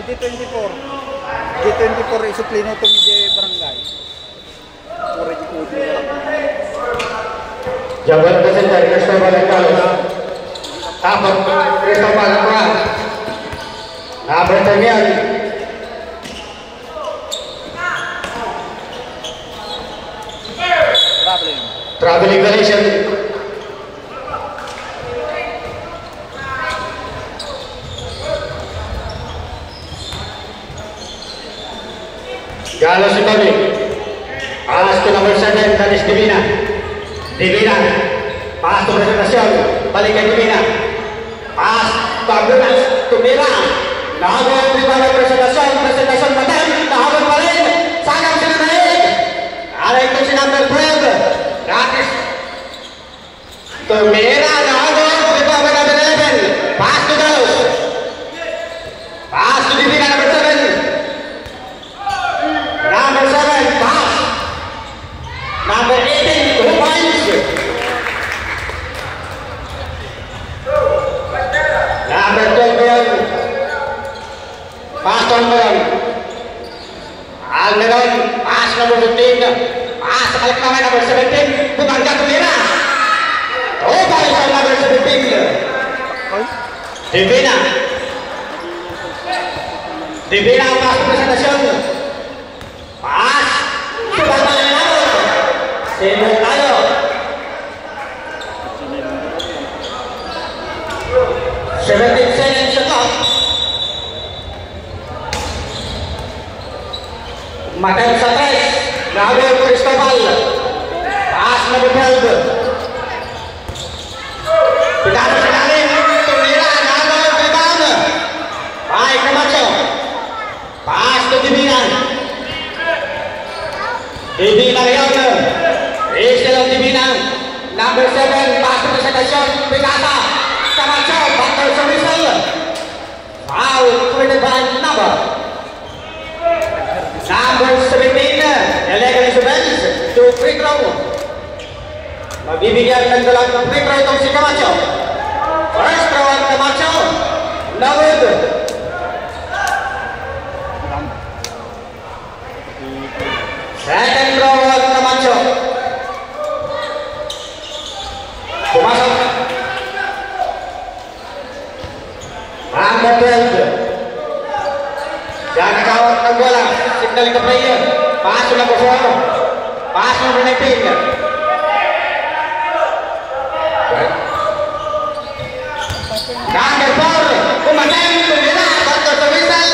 G24. G24 isuplino to mi barangay. Orange code. Jabatan presenter Cristobal Carlos. Tapos Cristobal Juan. Bertanian. Traveling collision. Galos Sikobi. Alas ke nomor 7 Danis Divina. Divina. Pas to presentación. Balik ke Divina. Pas Babunas Tumira. Nahabol pribadi presentación badan. Nahabol balik. Sagam sila naik. Ada itu si number 12. Gratis. Tumira nahabol pribadi number 11. Pas to Galos. Pas to Divina number 7. Number 7, pass. Number 18, 2 points. Number 12, pass to Almeron. Almeron, pass number 15. Pass balik namanya number 17. Bukan jatuh Divina. 2 points on number 17. Divina. Divina pass presentación. Pas, sudah tayo. Sino tayo? Seventeen seconds sa clock. Matay sa 3. Nahabol Cristobal. Pas na bubeld. Pagano sa lalim. Tumira. Nahabol rebound. Baik Camacho. Pas to Divina. Divina Leon, Israel Divina, number 7, pass to presentation, Picasa, Camacho, battle sa whistle, foul, committed by number 17, Elegant Isabels, to free throw, mabibigyan ng dalang free throw itong si Camacho, first throw at Camacho, no good. Second throw at Camacho. Pumasok. Number 12. Jangan kawat ng bola. Signal ke player. Pass number 4. Pass number 19. Number 4. Kumatem Tumira. Bato Tumisal.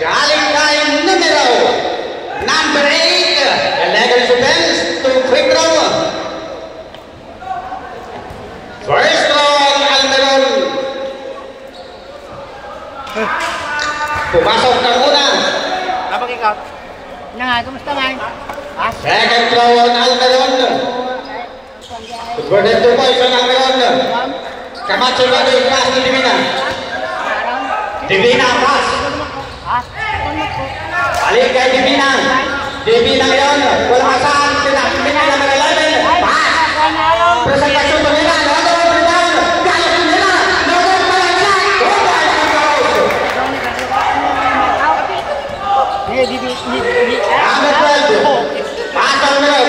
Galing kay numero number 8. Elegant Isabels to free throw. First throw Almeron. Pumasok ng una. Kapag ikaw. Nga, kumusta nga? Second throw Almeron. Good 2 points on Almeron. Camacho lagi pass to Divina. Divina pass. Balik kay Divina. Divina yun. Walang asahan. Divina naman 11. Pass. Presentasyon Tumira. Nodo. Rebound. Galos Tumira. Nodo. Palansak. Number 12. Pass on Meron.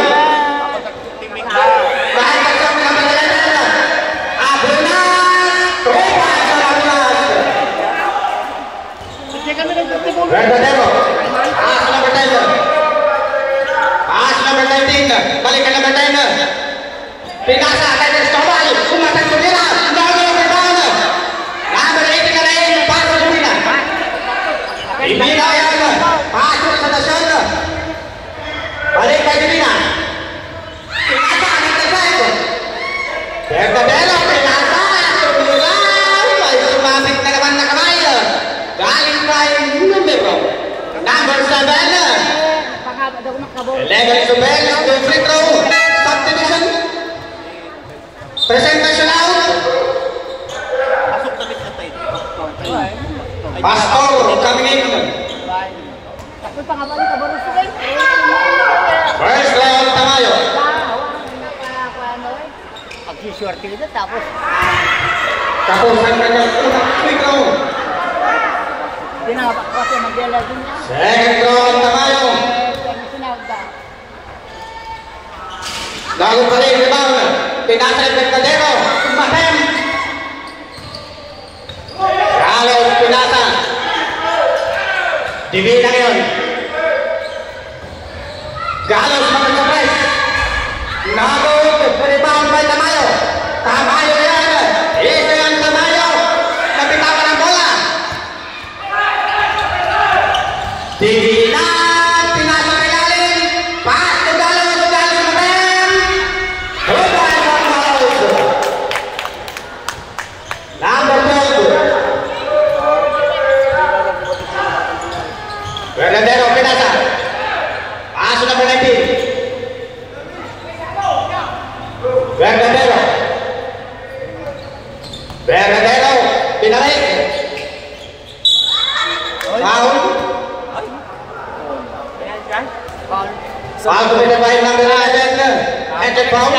Presentasyon number 11. Abunas. 3 points on Abunas. Verdadero. Pass number 10. Pass number 19. Balik ke number 10. Pinasa kay Cristobal. Kumatang Tumira. Nodo rebound. Number 18 ka rin. Pass to Divina. Divina yan. Pass to presentasyon. Balik kay Divina. Pinasa kay Cristobal. Verdadero. Pinasa. Tumira. Ay sumabit na naman na kamay. Galing kay numero number 7. Elegant Isabels to free throw. Subdivision. Presentation out. Pastor coming in. First round Tamayo. Pag-swerte ito tapos ang kanyang unang free throw. Pinapakot. Magdala din niya. Second throw, Tamayo. Sinawag ka. Lago pa rin, rebound. Pinasa ng Verdadero. Matem. Galos, pinasa. Divina ngayon. Galos, makasapres. Lago, rebound by Tamayo. Tamayo yan. Ito yan, Tamayo. Napitawan ang bola. Divina. Pinasa ng ilalim. Pass to Galos. Galos, Matem. Number 12. Verdadero, pinasa. Paso number 19. Verdadero. Verdadero, pinalik. Foul. Paul. Foul committed by number 11. Enter foul.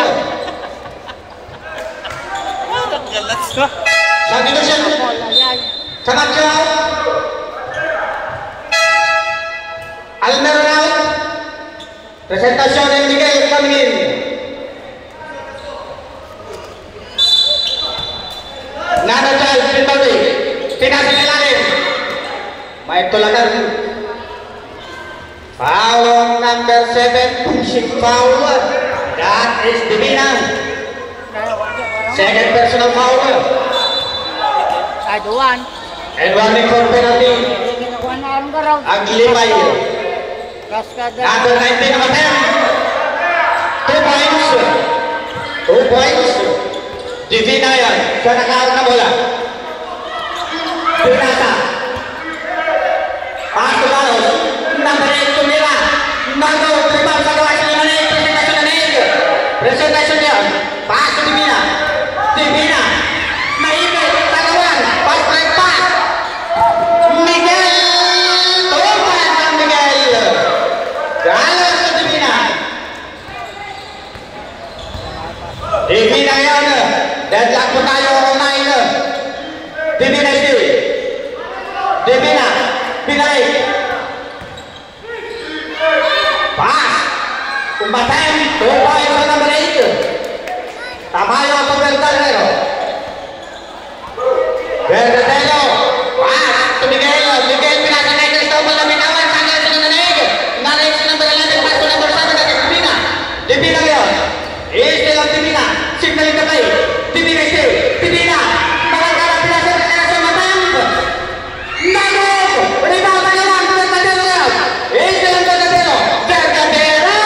Substitution. Paul, ayan. Camacho out. Almero out. Presentasyon ng Miguel coming in. Nano Charles Pinbaldi. Pinasa ng ilalim. May tulagan. Foul on number 7. Pushing foul. That is Divina. Second personal foul. Ay, duwan. And warning for penalty. Ginawa na arong garaw. Aglibay. Kaskada. Number 19 naman 10. 2 points. 2 points. Divina yan. Siya nakaroon na bola. Pinasa. Paso Galos. Number 8 tumira. Nago. Tribal sa gawa sa Maneg. Presentasyon na Maneg. Presentasyon yan. Paso Divina. Divina. Maibig. Tagawan. Pass break pass. Miguel. Tuman ng Miguel. Galos sa Divina. Divina yan. Deadlock po tayo online. Divina still. Divina. Pinay. Pass. Umbatem. 2 points sa number 8. Tamayo sa Verdadero. Verdadero. Pass to Miguel. Miguel pinasa kay Cristobal na binawan. Sanggal sa Nanig. Nanig sa number 11. Pass to number 7. That is Divina. Divina ngayon. Still ang Divina. Signaling kamay. Divina still. Divina. Magagara pinasa sa Matem. Nago. Rebound na naman. Verdadero ngayon. Still ang Verdadero. Verdadero.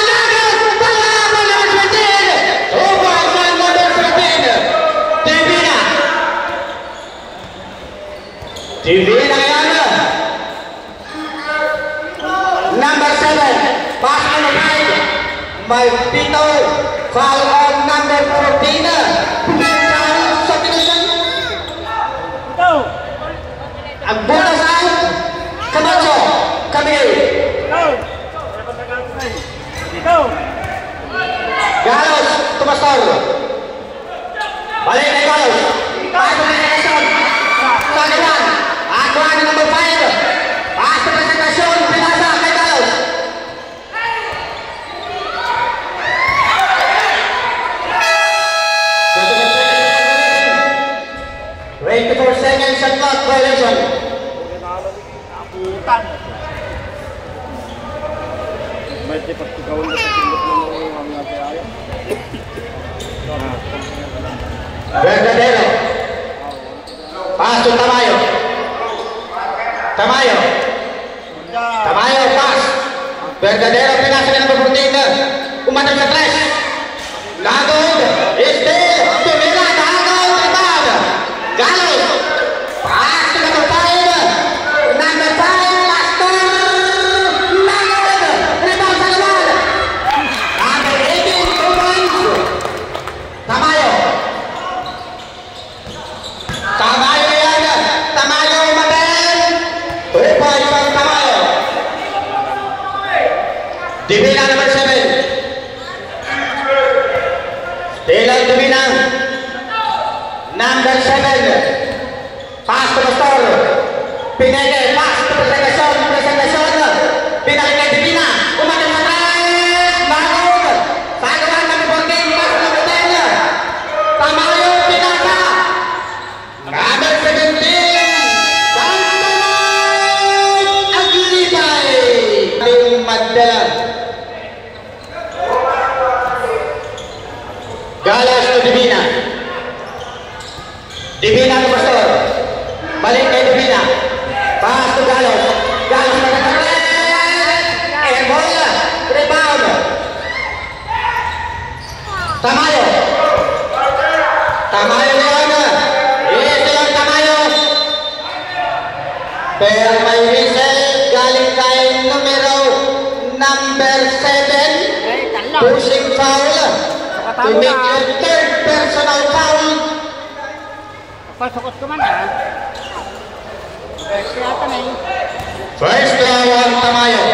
Nago. Palaban number 17. 2 points on number 17. Divina. Divina ngayon. Number 7. Pass on the right. By Pito. Foul on number 14. Substitution. Ang bonus out. Camacho. Camille. Galos. Tumastor. Balik na Galos. Pass on the direction. Sakiwan. Aqua na number 5. Pass na presentasyon. Pinasa kay Galos. 24 seconds shot clock violation. Verdadero. Pass to Tamayo. Tamayo. Tamayo pass. Verdadero pinasa ng number 14. Umatag sa tres. Nagod. Still. Tumira. Nagod. Rebound. Galos. Pass to number 5. Number 5. Pastor. Nagod. Rebound sa laban. Number 18. 2 points. Tamayo. Tamayo yan. Tamayo umaten. 2 points ang Tamayo. Divina Pineke, pas, presentasyon, binalik kay Divina, umakyat sa tres, Magod, sagawan ng Borging, pas na Botella, Tamayo, Pinasa, number 17, Santanay, Aglibay, Ling Mandela, Galas to Divina, Divina to Pastor, balik kay Divina, pas to Galos, Galos na katalit, airball, rebound, Tamayo, Tamayo ngayon, yes lang Tamayo, pero may whistle, galing kay number 7, pushing foul, to make your third personal foul. Pasokot ko man ah. First yata na yun. First throw on Tamayo.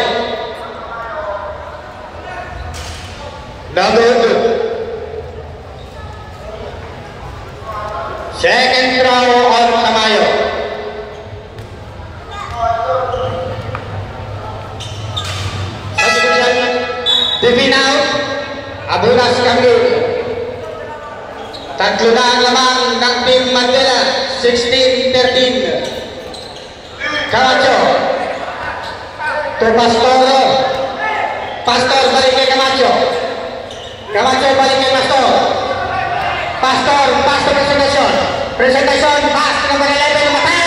Number 2. Second throw on Tamayo. Substitution. Divina out. Abunas kami. Tatlo na ang lamang ng Team Mandela. 16-13. Camacho. To Pastor. Pastor balik kay Camacho. Camacho balik kay Pastor. Pastor, pass to presentation. Presentation, pass to number 11, number 10.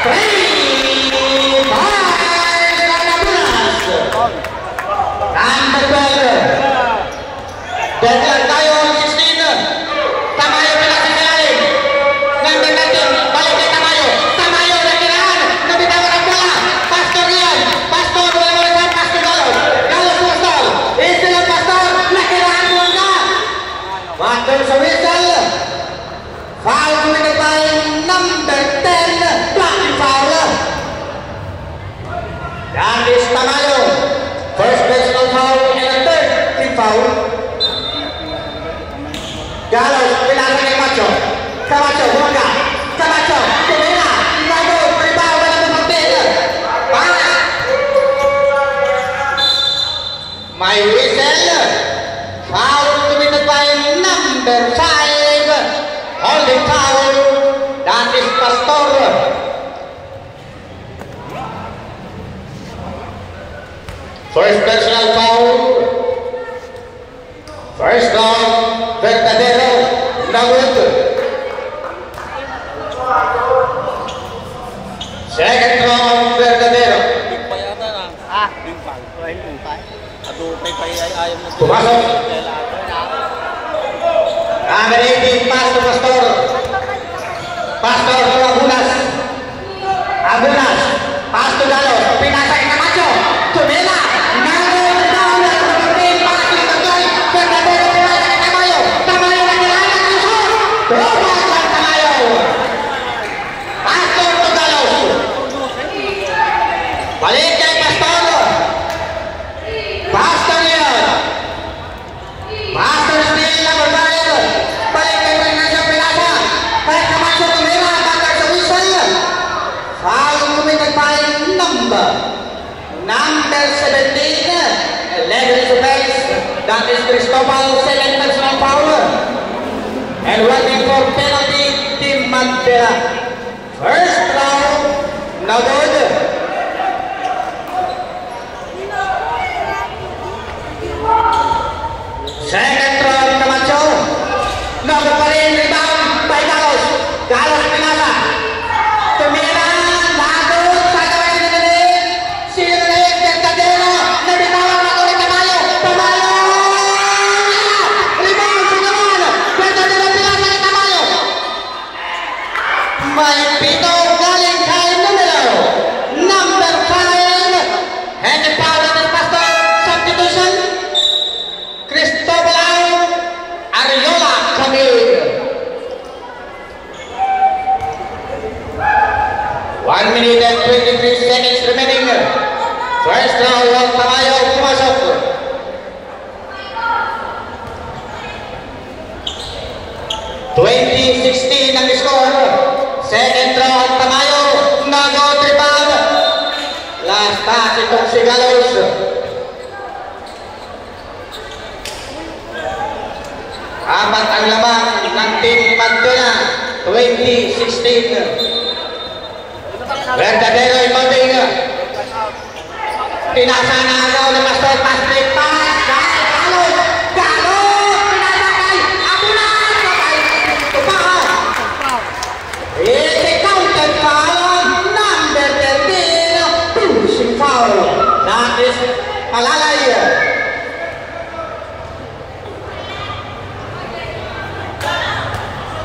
3, 5, Abunas. Number 12. Deadline tayo, 16. Tamayo pinasa sa lalim. Number 19, balik kay Tamayo. Tamayo nakiraan. Nabitawan ang bola. Pastor yan. Pastor, wala mo lang. Pastor Galos. Galos Pastor. Isla Pastor. Nakiraan mo na. Water sa whistle. Foul committed by number 10. Blocking foul. That is Tamayo. First personal foul and a third team foul. Galos, pinasa kay Camacho. Camacho, bumaga. Camacho, tumira. Magod, rebound, wala mo mag-tail. Para. May whistle. Foul committed by number 5. Holding foul. That is Pastor. First personal foul. First down, Verdadero, Nagud. Second down, Verdadero. Ah. Pumasok. Number 18, pass to Pastor. Pastor to Abunas. Abunas, pass to Galos. Pinasa kay Camacho. Tumela. Nagud down. Pass to Pastor. Verdadero pinasa kay Tamayo. Tamayo na kailangan ng shoot. Tubas ang Tamayo. Pastor to Galos. Balik kay Pastor. Pastor yan. Pastor still number 5. Balik kay Ignacio Pinasa. Kay Camacho tumira. Bakar sa whistle. Foul committed by number 17. 11 is the base. That is Cristobal. Second personal foul. And waiting for penalty, Team Mandela. First round, no good. Second round, Camacho. No good pa rin. Rebound by Galos. Galos pinasa. Tumira. Magod. Sagaway sinunod. Sinunod. Verdadero. Nabitawan ako ni Tamayo. Tamayo. Rebound. Sinunod. Verdadero pinasa ni Tamayo. May pito galing kay number 5. And the power of Pastor. Substitution. Cristobal Ariola Camille. 1 minute and 23 seconds remaining. First round of Tamayo pumasok. 20-16 ang score. Second round Tamayo. Gallows. Apat ang lamang ng Team Madonna 2016. Verdadero Imoting. Pinasa na agaw ng Master Patrick Pass. Gallows! Gallows! Pinasakay! Ako na! Tupahan! It's a counter foul. Number 13. Pushing foul. That is Palalay.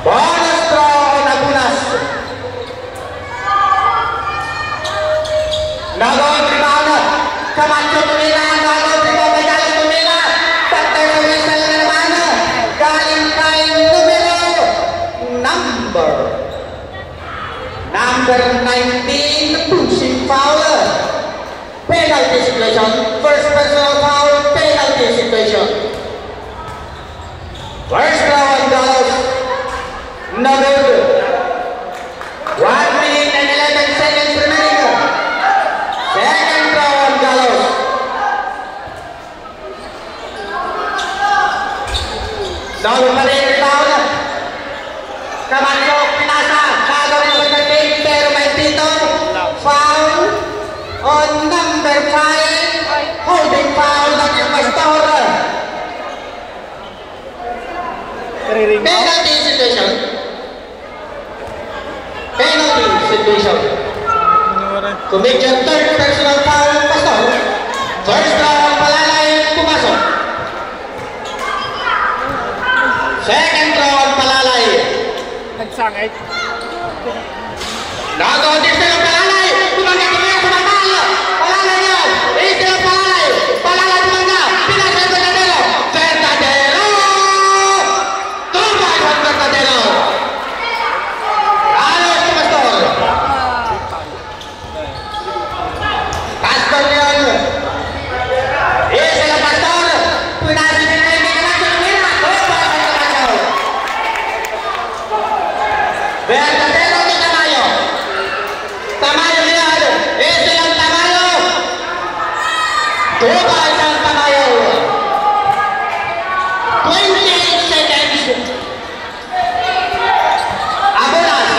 Bonus throw on Agunas. Nagawang rebound. Camacho tumira. Nagawang rebound. May galing tumira. Tatay na whistle na naman. Galing kay number 19. Pushing foul. Penalty situation. First personal foul. Penalty situation. First throw on Gallows. No good. 1 minute and 11 seconds remaining. Second throw on Gallows. Down pa rin rebound. Camacho, pinasa. Nagawin pa ng team, pero may pito. Foul on number 5. Holding foul ng Pastor. Penalty situation. Penalty situation. Commit your third personal foul, Pastor. First round, Palalay, pumasok. Second round, Palalay. Nagsangay. Nagawa din sila Palalay. Tumangga tumaya sa matalo. Palalay yan. Ito yung Palalay. Palalay tumangga. Pinasa yung Verdadero. Verdadero. Tumbay ang Verdadero. Alos si Pastor. Pastor yun. Isa lang Pastor. Pinasa yung Verdadero ni Tamayo. Tamayo lihat. Ese yang Tamayo. Coba yang Tamayo. 28 seconds. Abunas.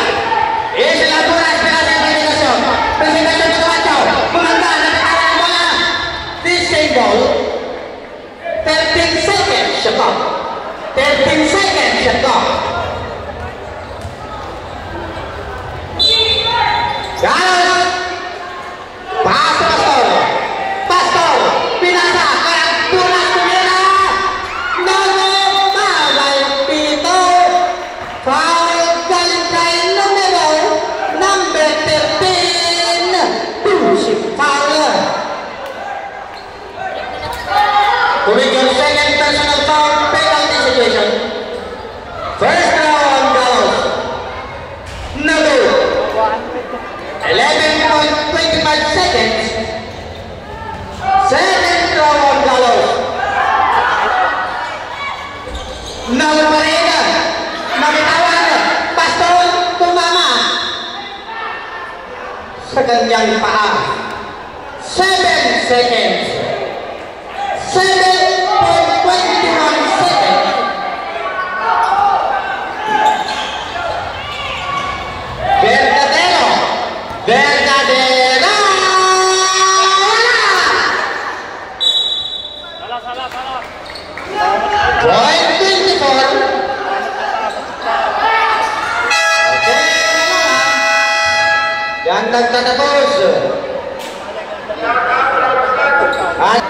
Ese la Abunas presentación. Presentación de Camacho. Mengangkat dan tarik bola. This ball. 13 seconds shot clock. 13 seconds shot clock. Gallows. Pass Pastor. Pastor. Pinasa. Agunas tumira. Nono. Bagay pito. Foul galing kay number 13. Pushing foul. Commit your second personal foul. Penalty situation. First round Gallows. No good. 11.25 seconds. Second throw on Gallows. No Marina. Nabitawan. Pastor tumama sa kanyang paa. 7 seconds. 7.21 seconds. Verdadero. Verdadero. Salah. Point 24. Okay. Yan nagtatapos. At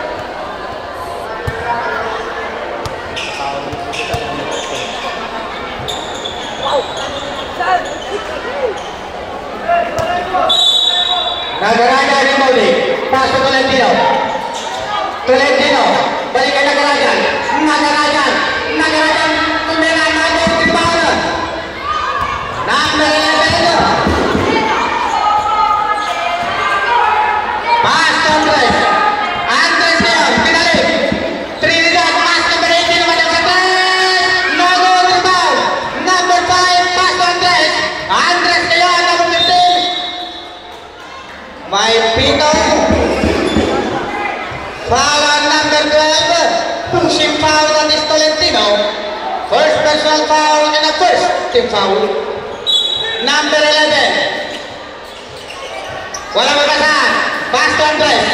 Nagaraja ni Mauli. Pasok Tolentino. Tolentino. Balikan Nagaraja. Nagaraja. Tumira Nagaraja di bawah. Number 11. Pass Andres. Andres Leon. Pinalik. Trinidad. Pass number 18 naman ang Andres. No goal rebound. Number 5. Pass Andres. Andres Leon. Number 15. May pito. Foul on number 12. Pushing foul on is Tolentino. First personal foul and a first team foul. Number 11. Walang mabasahan. Pass to Andres.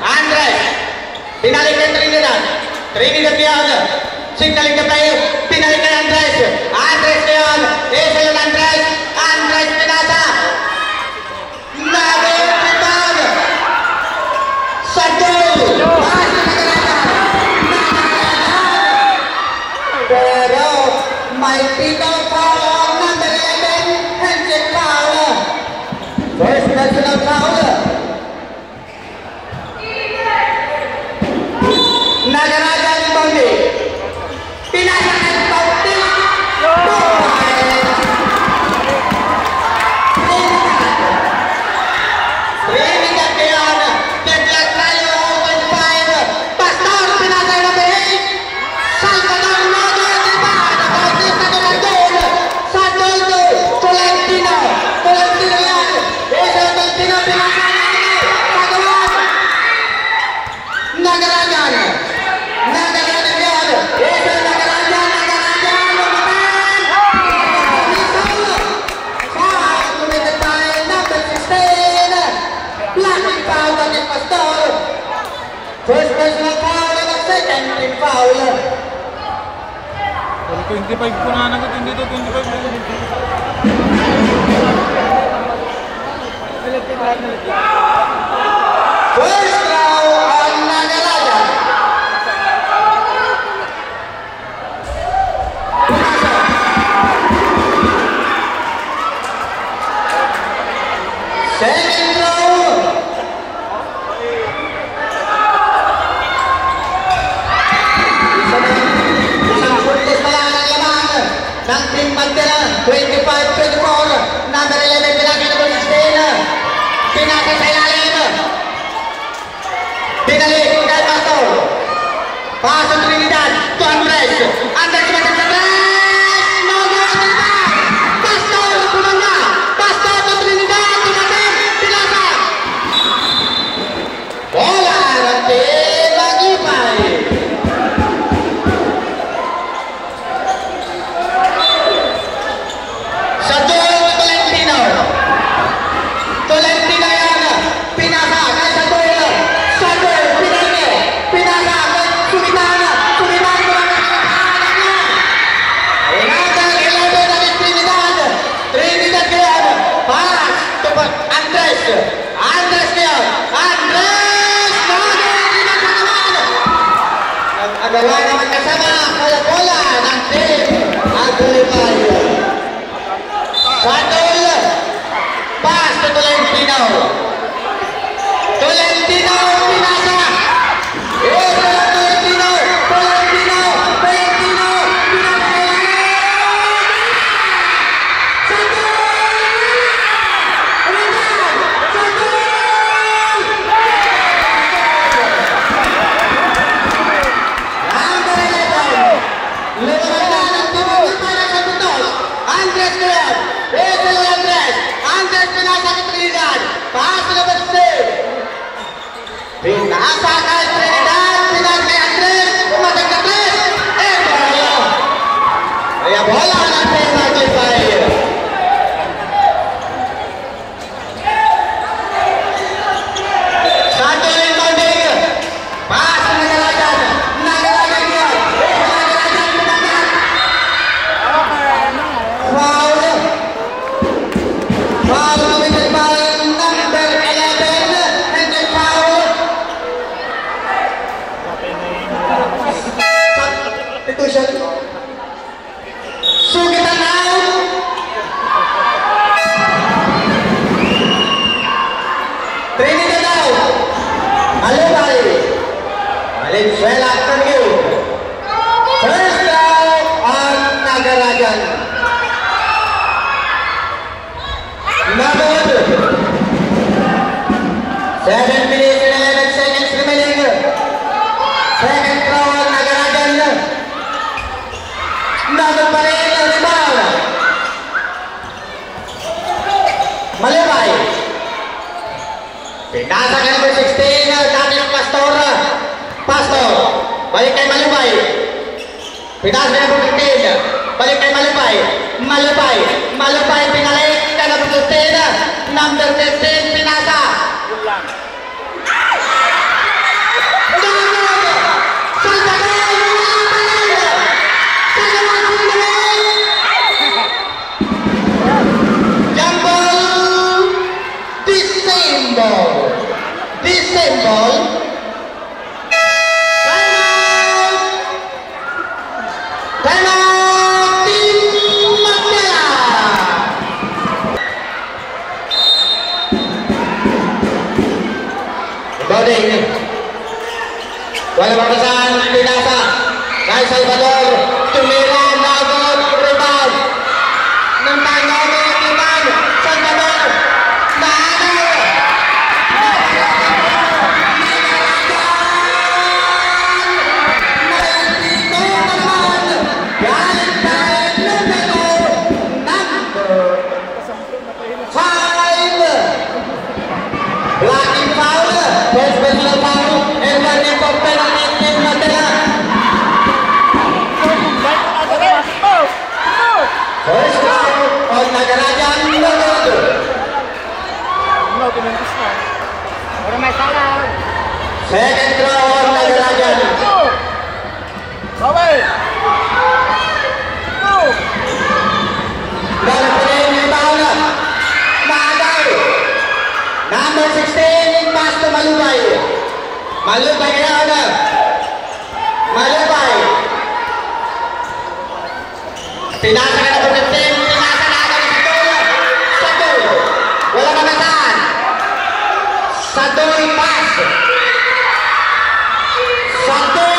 Andres. Pinalikan Trinidad. Trinidad ngayon. Signaling na tayo. Pinalikan Andres. Andres ngayon. Eselon Andres. Andres pinasa. Naging rebound. Sa goal. Pass na nagalagan. Pero may titaw foul on number 11. Handshake foul. First personal foul. Nagaragan Bondi. Pinasakan Bondi. Trinidad ngayon. Deadlock tayo. 25. Pastor pinasay na behave. Salvador Roger. Diba? Nakautista ko ng goal. Sa Doldo. Tolentino. Tolentino yan. Esa Tolentino pinasay na behave. Pagawan. Nagaragan. Nagaragan yan. Esa Nagaragan. Nagaragan. Lumatan. Foul. Committed by number 16. Blocking foul on the Pastor. First personal foul and a second team foul. 25 ko na nagot, hindi to 25 na. First foul on Nagaragan. Second throw. Isang puntos na lang ang laman ng team Pantera. 25-24. Number 11 pinasa number 16. Pinasa sa ilalim. Pinalik kay Pastor. Paso Trinidad to Andres. Andres sumagat sa Andres. Mag-out na ba? Pastor kumanda. Pastor to Trinidad. Tumating. Pinasa. Bola ng team Mag-Ipay. Sa dulo ni Tolentino. Tolentino yan. Pinasa kay sa dulo. Sa dulo. Pinasa. Pinasa kay Sumitan. Sumitan ko lang ang kakahanan yan. Number 11 na Trinidad. Trinidad ngayon. Pass to Andres. Andres ngayon. Andres! Nagagawa sa naman. Nag-agawa naman kasama. Kaya bola ng team Mag-Ipay. Sadol. Pass to Tolentino. Tolentino pinasa. Esa na Tolentino. Tolentino. Tolentino. Pinasa. Sadol. Rebound. Sadol. Number 11. Lumabas ang tibig para sa tutos. Andres ngayon. Esa na Andres. Andres pinasa kay Trinidad. Pass to number 6. Pinasa kay Trinidad. Pinasa kay Andres. Pumatag na 3. Bola. Kaya bola ng team Mag-Ipay. Sadol yung Bondi. Pass to Nagaragan. Nagaragan yan. Nagaragan pumatag. Foul. Foul committed by number 11. And then foul. Ito siya. Sugitan now. Trinidad now. Malibay. Valenzuela after you. First down on Nagaragan. Number 7 minutes and 11 seconds remaining. Second throw on Nagaragan. Number pa rin ang rebound. Malibay. Pinasa ka number 16, dati ng Pastor. Pastor. Balik kay Malupay. Pinasa na number 15. Balik kay Malupay. Malupay pinalik ka number 15. Number 15 pinasa. Disable. Time out. Team Magdala. Bowling. Wala batasan. Pinasa. Kay Salvador. Tumira. Nagot. Rebound. Nang tanong. Rebound. Salvador. Second throw on Nagarajan. Bawal. Number 16 pass to Malupay. Malupay kaya ada. Malupay. Pinasa ka number 15. Pinasa na agad satu. Wala kamataan. Satu pass. Satu.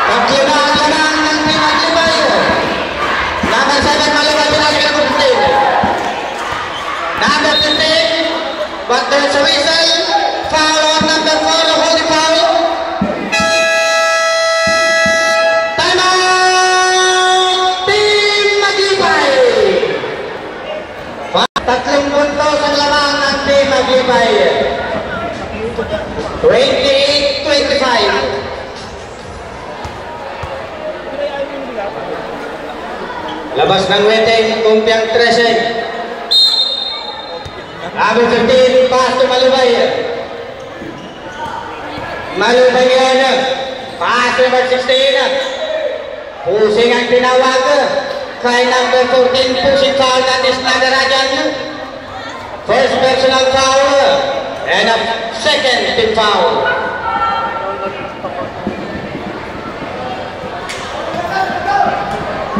Pagkinahan ng Pinagibay. Number 7 Malupay pinasa ka number 15. Number 15. But there's a whistle. Foul on number 4. Holding foul. Time out. Team Magibay. Tatlong puntos ang lamang ng Team Magibay. 28-25. Labas ng weteng, kumpiang 13. Number 15, pass to Malupay. Malupay yan. Pass to number 16. Pusing ang tinawag. Kay number 14, pushing foul that is Nagarajan. First personal foul. And a second team foul.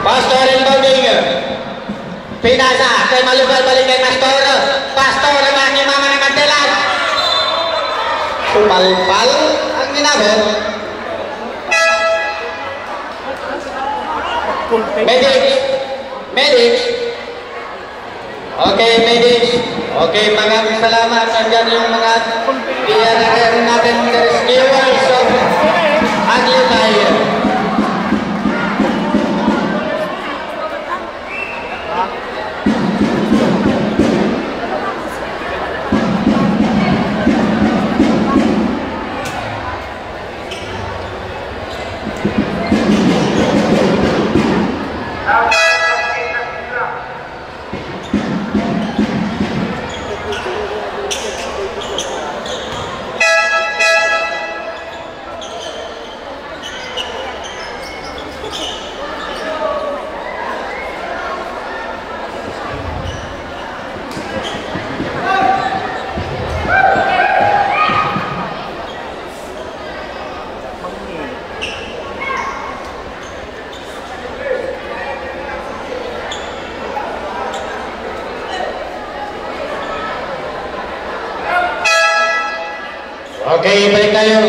Pastor in bowling. Pinasa kay Malupay, balik kay Pastor. Pastor ang mama ng Mantelas. Sumalpal ang ginabot. Medics. Okay, medics. Okay, maraming salamat. Nandiyan yung mga PRR natin, the rescuers of Aglipay. Okay, balik tayo.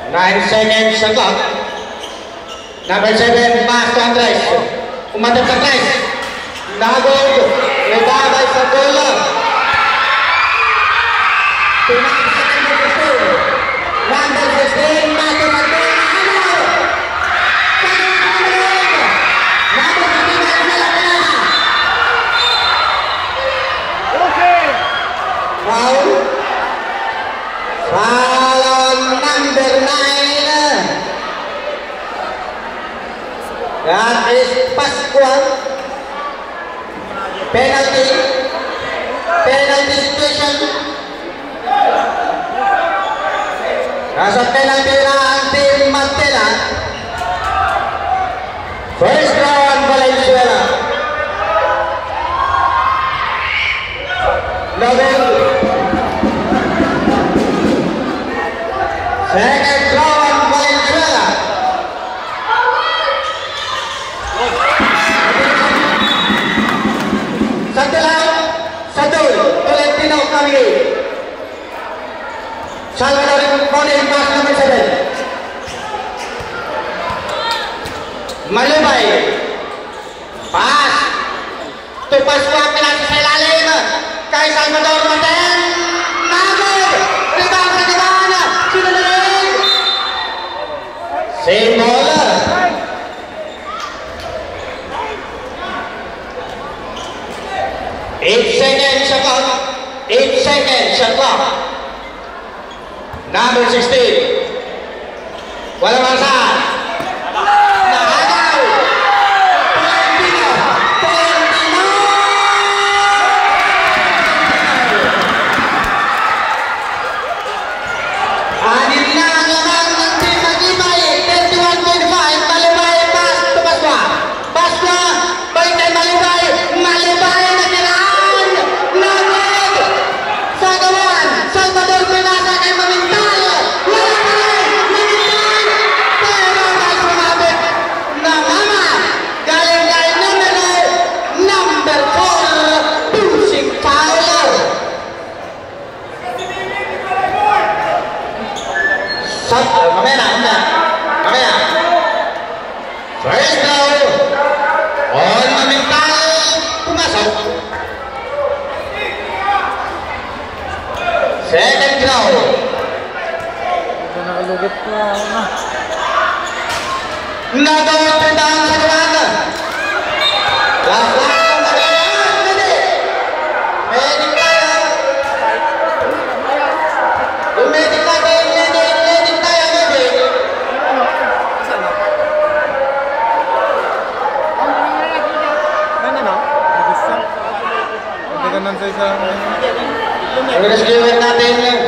9 seconds sa clock. Number 7, pass to Andres. Umatap sa Andres. Nagod. Nagabay sa bola. Number 16, pass to Andres. Foul number 9. That is Pascual. Penalty situation. Nasa penalty na ang Team Martela. First round Valenzuela. Novel. Second round Valenzuela. Satu lang, satu. Tolentino kami. Salvador Bonil pass number 7. Malubay. Pass. Tupas ko ang pinasa sa ilalim. Kay Salvador Maten. Nagod. Rebound sa diban. Sinunod. Same ball. 8 seconds shot clock. 8 seconds shot clock. Number 16. Walang masahan. Nakagaw. Tolentino. Tolentino. Anim na ang laman ng Team Magibay. 31-25. Malubay. Pass to Pascua. Pascua. Balik kay Malubay. Malubay na kinaan. Nagod. Sa gawan. Salvador pinasa kay Mamintal. Wala pa rin. Mamintal. Pero may sumabit na mama. Galing kay number 4. Pushing foul. Mamaya. First round. On Mamintal. Pumasok. Second round. Ito nakalugit ko na. Nagawin pindahan sa gawan. Last round. Pwede. Pwede tayo. Pwede tayo. Nagusto. Hindi ka nang sa isang... Rescuein natin yun.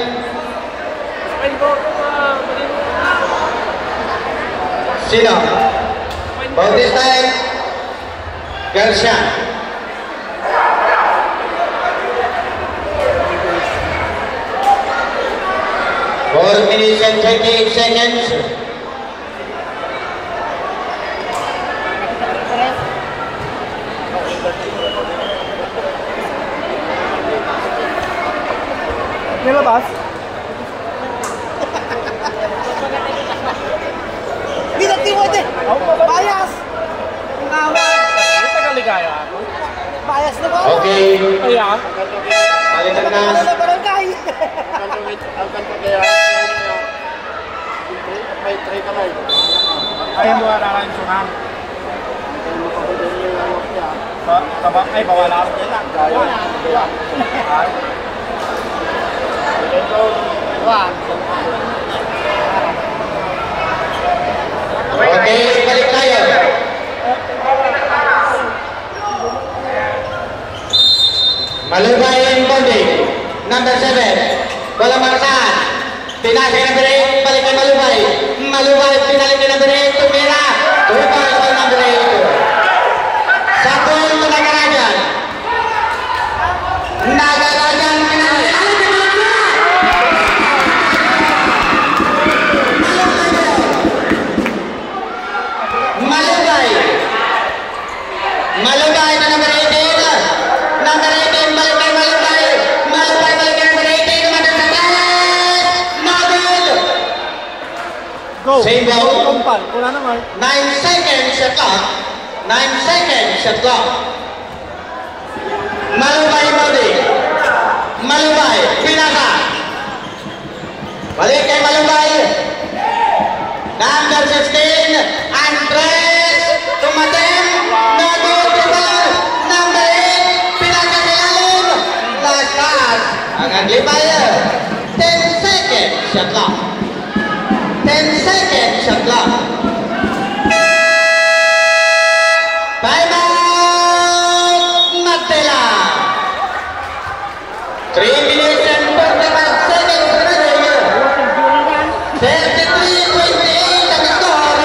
Sino? Bautista Garcia. Four minutes and 28 seconds. Nilabas? Binati mo ito! Bias! Ang awa! Ito kaligaya ako. Bias na ba? Okay. Kaya? Balikan na. Ano na barangay? Ayaw mo na lang sunan. Kabak ay bawala ako dyan lang. Okay, balik tayo. Malubay and bonding. Number 7. Walang marasahan. Pinasa ka number 8. Balik kay Malubay. Malubay, pinalik kay number 8. Tumira. Tupas kay number 8. Sa punto na Garajan. Nagarajan pinasa. Malubay na number 18. Number 18, balik kay Malubay. Malubay, balik kay number 18. Number 7. No good. Go! Same ball. Kumpal, wala naman. 9 seconds shot clock. 9 seconds shot clock. Malubay Modi. Malubay, pinasa. Balik kay Malubay. Number 16, Andres Tumatem. No good. Number 8, pinasa sa ilalim. Last pass. Ang aglibay. 10 seconds. shot clock. 10 seconds shot clock. Time out, Matela. 3 minutes and 45 seconds remaining. 33-28 ang score.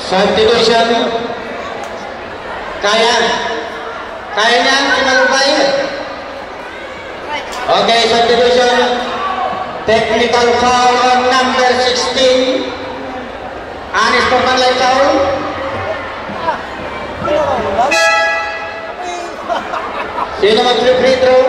Substitution. Kaya niya si Malubay. Okay, substitution. Technical foul on number 16. Anis Permanlay foul. Sino mag-free throw?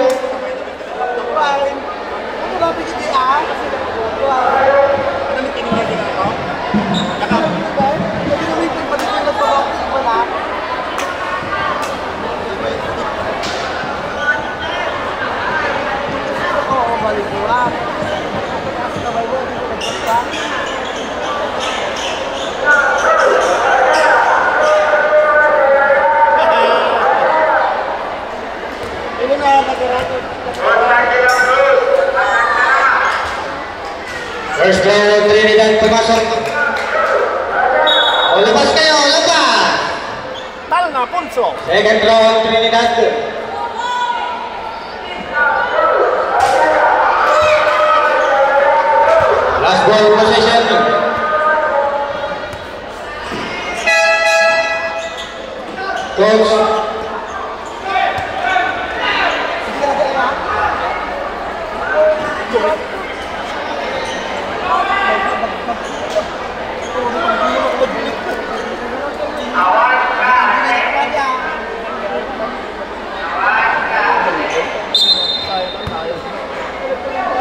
First ball, Trinidad pumasok. O, labas kayo, labas! Tal na, Punso. Second ball, Trinidad. Last ball possession. Coach.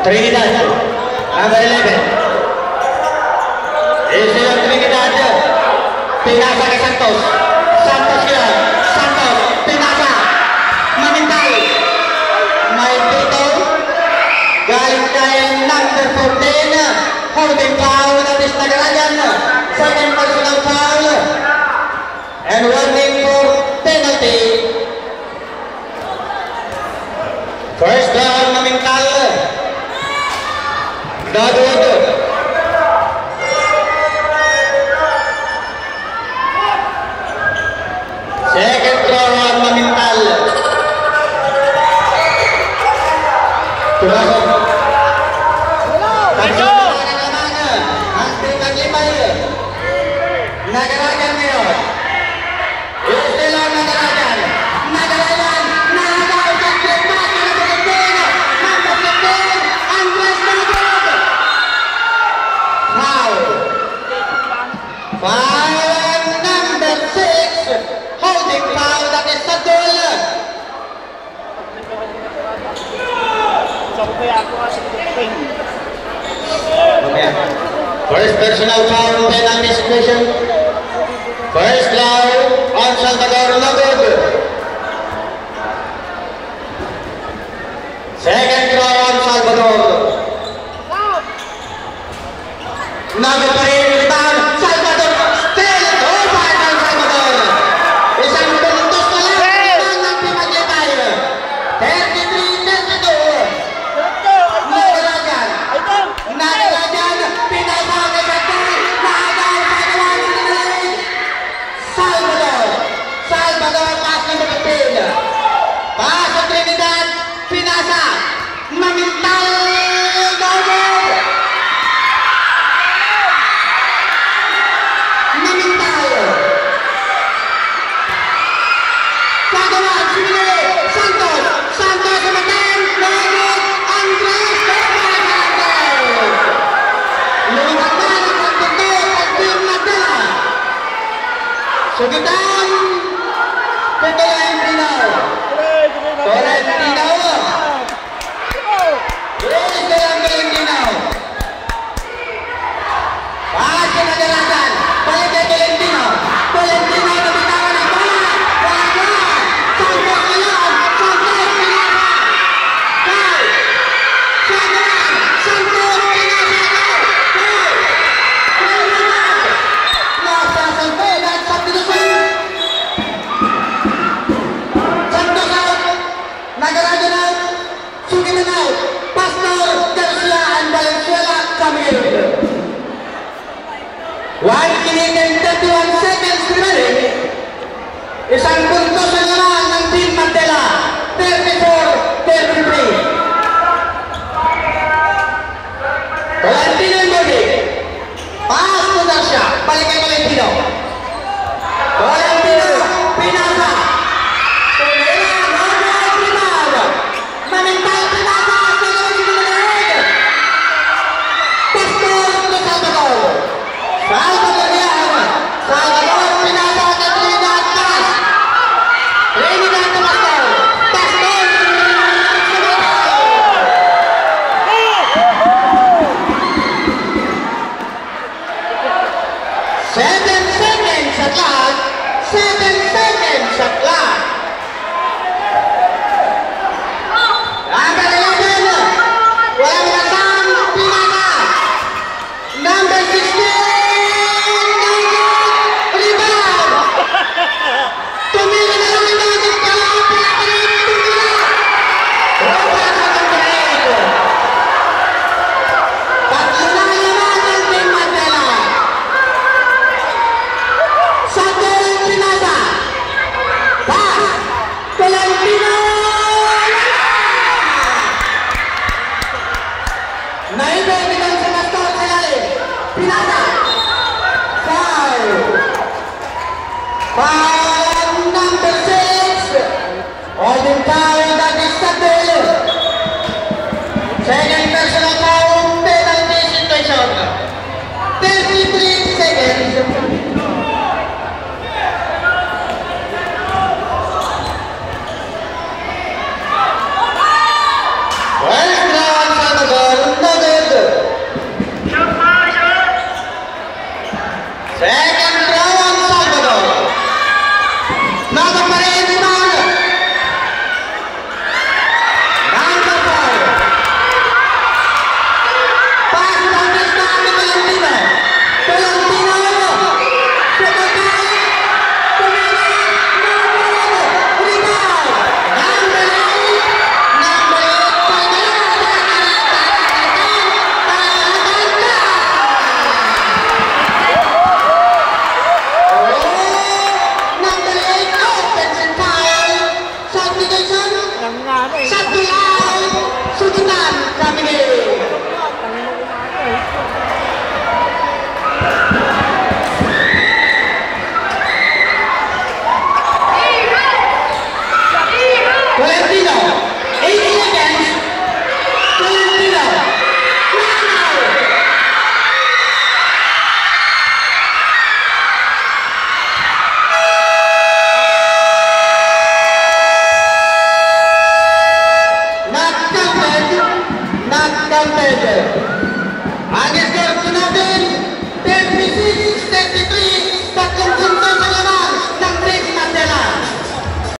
Trinidad, number 11. Isi yung Trinidad. Pinasa kay Santos. Santos yan. number 14, holding foul, that is Nagarajan. Second personal foul. And warning for penalty. First down, Mamintal. Dagod. Second down, Mamintal. Tumasok. Nagarajan ngayon. Estela Nagarajan. Nagarajan. Nagaw sa Christmas. Number 15. Andres Dagod. Foul. Foul number 6. Holding foul. That is Sadul. First personal foul, penalty situation. First foul on Salvador Dagod. Second foul on Salvador. Dagod pa rin, rebound. Salvador still over ng Salvador. Isang puntos na lang ng Pimagitay. 33-32. Nagarajan. Nagarajan. Pinasakay sa tayo. Nagaw sa gawan ng nilay. Salvador. Salvador, pass number 15. Pass sa Trinidad. Pinasa. Mamintal. Dagod. Mamintal. Sa gawan, Simile. Santos. Santos sa matan. Dagod. Andres Dagod. Lumatan ang pagtutok ang Team Nadala. Sugitan. Tolentino. Tolentino. Release na lang Tolentino. Pass sa Nagarajan. Balik kay Tolentino. Tolentino na bitawan ng bala. Wala. Santos ngayon. Santos pinasa. Foul. Santos. Santos pinasa. Foul. Trinidad. Nasa Santos. Substitution. Santos out. Nagarajan out. Sugitan out. Pastor Garcia and Valenzuela coming in. 1 minute and 31 seconds remaining. Isang puntos na naman ng Team Mandela. 34-33. Valentino yung body. Pass to Garcia. Balik kay Valentino. Valentino. Pinasa. Mamintal pinasa. Pastor to Salvador. Salvador yan. Salvador pinasa kay Trinidad. Pass. lagi. Tangan mo umaga eh.